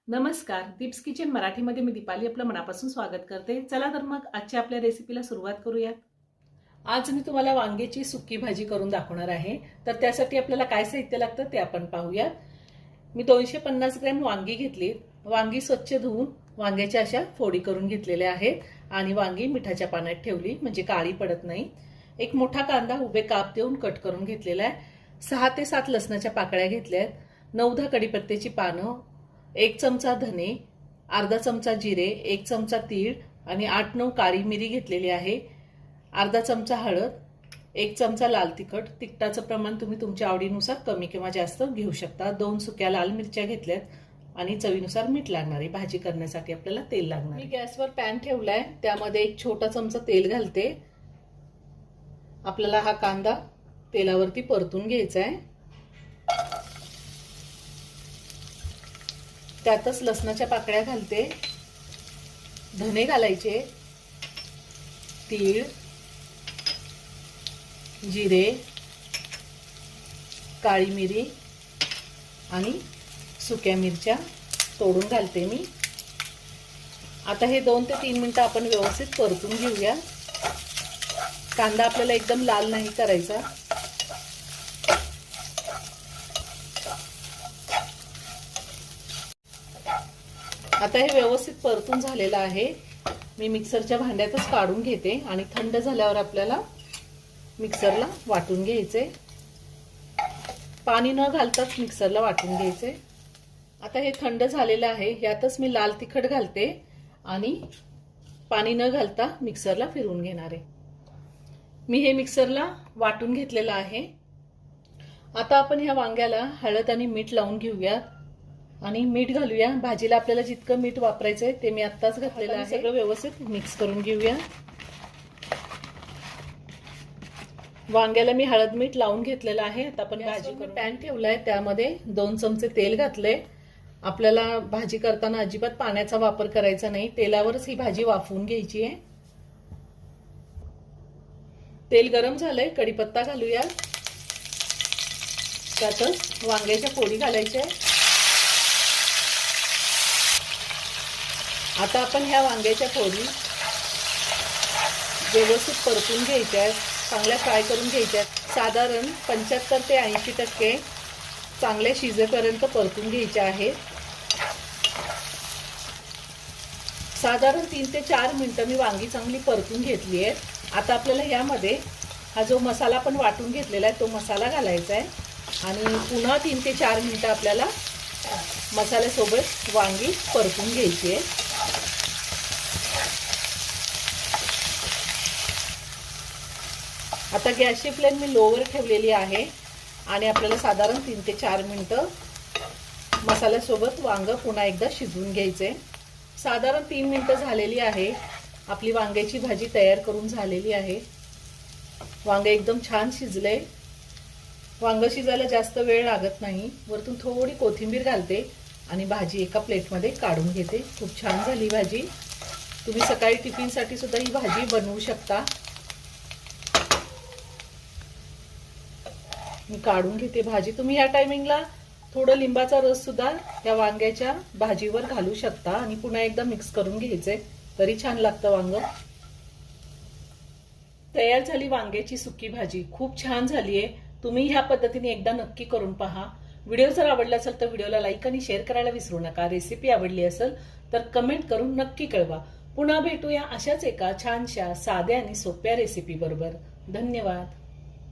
नमस्कार, दीप्स किचन मराठीमध्ये मी दीपाली आपलं मनापासून स्वागत करते। चला तर मग आजच्या आपल्या रेसिपीला सुरुवात करूयात। आज मी तुम्हाला वांग्याची सुकी भाजी करून दाखवणार आहे। तर त्यासाठी आपल्याला काय साहित्य लागतं ते आपण पाहूया। मी 250 ग्रॅम वांगी घेतली। वांगी स्वच्छ धुवून वांग्याच्या अशा फोडी करून घेतलेल्या आहेत आणि वांगी मिठाच्या पाण्यात ठेवली म्हणजे काळी पडत नाही। एक मोठा कांदा उभे काप देऊन कट करून घेतलेला आहे। 6 ते 7 लसणाच्या पाकळ्या घेतल्या आहेत। 9-10 कढीपत्त्याची पानं, 1 चमचा धने, अर्धा चमचा जिरे, 1 चमचा तीळ आणि 8-9 काळी मिरी घेतलेली आहे। अर्धा चमचा हळद, 1 चमचा लाल तिखट। तिखटाचं प्रमाण तुम्ही तुमच्या आवडीनुसार कमी किंवा जास्त घेऊ शकता। 2 सुक्या लाल मिरच्या घेतल्यात आणि चवीनुसार मीठ लागणार आहे। भाजी करण्यासाठी आपल्याला तेल लागणार। मी गॅसवर पॅन ठेवलाय, त्यामध्ये 1 छोटा चमचा तेल घालते। आपल्याला हा कांदा तेलावरती परतून घ्यायचा आहे। त्यातच लसणाच्या पाकळ्या घालते, धने घालायचे, तीळ, जिरे, काळी मिरी आणि सुक्या मिरच्या तोडून घालते मी। आता हे 2 ते 3 मिनिटं आपण व्यवस्थित परतून घेऊया। कांदा आपल्याला एकदम लाल नाही करायचा। आता हे व्यवस्थित परतून झालेलं आहे। मी मिक्सरच्या भांड्यातच काढून घेते आणि थंड झाल्यावर आपल्याला मिक्सरला वाटून घ्यायचे। पाणी न घालताच मिक्सरला वाटून घ्यायचे। आता हे थंड झालेलं आहे, यातच मी लाल तिखट घालते आणि पाणी न घालता मिक्सरला फिरवून घेणार आहे। मी हे मिक्सरला वाटून घेतलेलं आहे। आता आपण ह्या वांग्याला हळद आणि मीठ लावून घेऊया आणि मीठ घालूया। भाजीला आपल्याला जितकं मीठ वापरायचंय ते मी आत्ताच घातलेलं आहे। सगळं व्यवस्थित मिक्स करून घेऊया। वांग्याला मी हळद मीठ लावून घेतलेलं आहे। आता आपण भाजी करून पॅन ठेवलाय, त्यामध्ये 2 चमचे तेल घातले। आपल्याला भाजी करताना अजिबात पाण्याचा वापर करायचा नाही, तेलावरच ही भाजी वाफवून घ्यायची आहे। तेल गरम झालंय, कढीपत्ता घालूया। त्यातच वांग्याच्या फोडी घालायच्या। आता आपण ह्या वांग्याच्या फोडी व्यवस्थित परतून घ्यायच्या, चांगल्या फ्राय करून घ्यायच्या। साधारण 75 ते 80% चांगले शिजेपर्यंत परतून घ्यायचे आहेत। साधारण 3 ते 4 मिनिटं मी वांगी चांगली परतून घेतली आहे। आता आपल्याला यामध्ये हा जो मसाला आपण वाटून घेतलेला आहे तो मसाला घालायचा आहे आणि पुन्हा 3 ते 4 मिनिटं आपल्याला मसाल्यासोबत वांगी परतून घ्यायची आहे। आता गॅसची फ्लेम मी लोवर ठेवलेली आहे आणि आपल्याला साधारण 3 ते 4 मिनिटं मसाल्यासोबत वांग पुन्हा एकदा शिजवून घ्यायचे। साधारण 3 मिनिटं झालेली आहे। आपली वांग्याची भाजी तयार करून झालेली आहे। वांगे एकदम छान शिजले। वांग शिजायला जास्त वेळ लागत नाही। वरतून थोडी कोथिंबीर घालते आणि भाजी एका प्लेटमध्ये काढून घेते। खूप छान झाली भाजी। तुम्ही सकाळी टिफिनसाठी सुद्धा ही भाजी बनवू शकता। मी काढून घेते भाजी। तुम्ही या टायमिंगला थोडं लिंबाचा रस सुद्धा या वांग्याच्या भाजीवर घालू शकता आणि पुन्हा एकदा मिक्स करून घ्यायचे, तरी छान लागतं वांग। तयार झाली वांग्याची सुकी भाजी, खूप छान झाली आहे। तुम्ही ह्या पद्धतीने एकदा नक्की करून पहा। व्हिडिओ जर आवडला असेल तर व्हिडिओला लाईक आणि शेअर करायला विसरू नका। रेसिपी आवडली असेल तर कमेंट करून नक्की कळवा। पुन्हा भेटूया अशाच एका छानशा साध्या आणि सोप्या रेसिपी बरोबर। धन्यवाद।